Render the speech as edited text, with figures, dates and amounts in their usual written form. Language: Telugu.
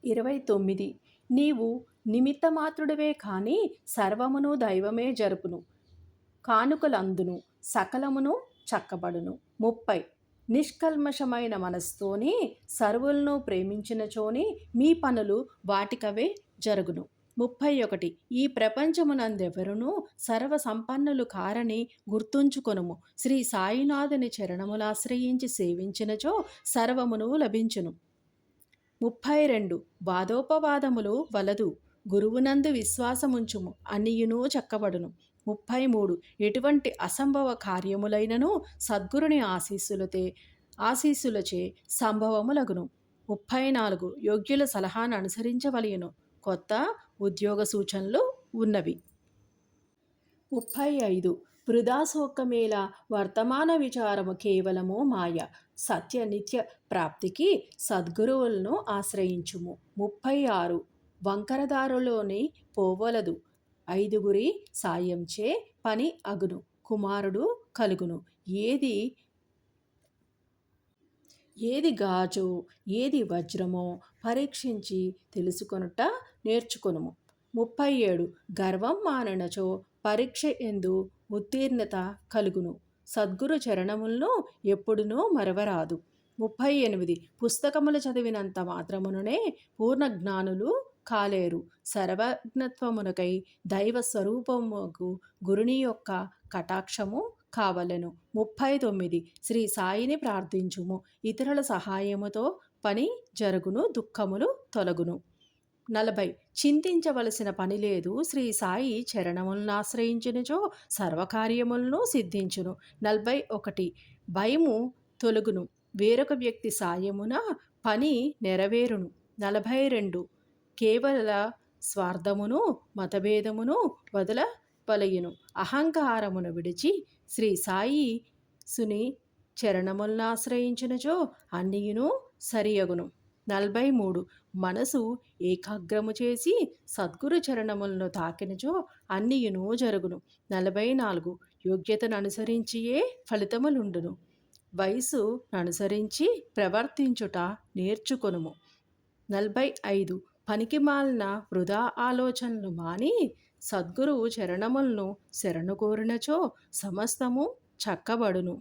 29. నీవు నిమిత్తమాత్రుడివే కాని సర్వమును దైవమే జరుపును. కానుకలందును సకలమును చక్కబడును. 30. నిష్కల్మషమైన మనస్తోని సర్వులను ప్రేమించినచోని మీ పనులు వాటికవే జరుగును. 31. ఈ ప్రపంచమునందెవరునూ సర్వ సంపన్నులు కారని గుర్తుంచుకొనుము. శ్రీ సాయినాథుని చరణములాశ్రయించి సేవించినచో సర్వమును లభించును. 32. వాదోపవాదములు వలదు, గురువునందు విశ్వాసముంచుము, అన్నియునూ చక్కబడును. 33. ఎటువంటి అసంభవ కార్యములైనను సద్గురుని ఆశీస్సులచే సంభవములగును. 34. యోగ్యుల సలహాను అనుసరించవలయును. కొత్త ఉద్యోగ సూచనలు ఉన్నవి. 35. వృధా శోకమేల, వర్తమాన విచారము కేవలము మాయ. సత్య నిత్య ప్రాప్తికి సద్గురువులను ఆశ్రయించుము. 36. వంకరదారులోని పోవలదు, ఐదుగురి సాయంచే పని అగును, కుమారుడు కలుగును. ఏది గాజో ఏది వజ్రమో పరీక్షించి తెలుసుకొనుట నేర్చుకొనుము. 37. గర్వం మాననచో పరీక్ష ఎందు ఉత్తీర్ణత కలుగును. సద్గురు చరణములను ఎప్పుడునూ మరవరాదు. 38. పుస్తకములు చదివినంత మాత్రముననే పూర్ణ జ్ఞానులు కాలేరు. సర్వజ్ఞత్వమునకై దైవ స్వరూపముకు గురుని యొక్క కటాక్షము కావలెను. 39. శ్రీ సాయిని ప్రార్థించుము, ఇతరుల సహాయముతో పని జరుగును, దుఃఖములు తొలగును. 40. చింతించవలసిన పని లేదు, శ్రీ సాయి చరణములను ఆశ్రయించినచో సర్వకార్యములను సిద్ధించును. 41. భయము తొలగును, వేరొక వ్యక్తి సాయమున పని నెరవేరును. 42. కేవల స్వార్థమును మతభేదమును వదలవలయును. అహంకారమును విడిచి శ్రీ సాయి సుని చరణములను ఆశ్రయించినచో అన్నియును సరియగును. 43. మనసు ఏకాగ్రము చేసి సద్గురు చరణములను తాకినచో అన్నియును జరుగును. 44. యోగ్యతను అనుసరించియే ఫలితములుండును. వయసు అనుసరించి ప్రవర్తించుట నేర్చుకొనుము. 45. పనికిమాలిన వృధా ఆలోచనలు మాని సద్గురువు చరణములను శరణు కోరినచో సమస్తము చక్కబడును.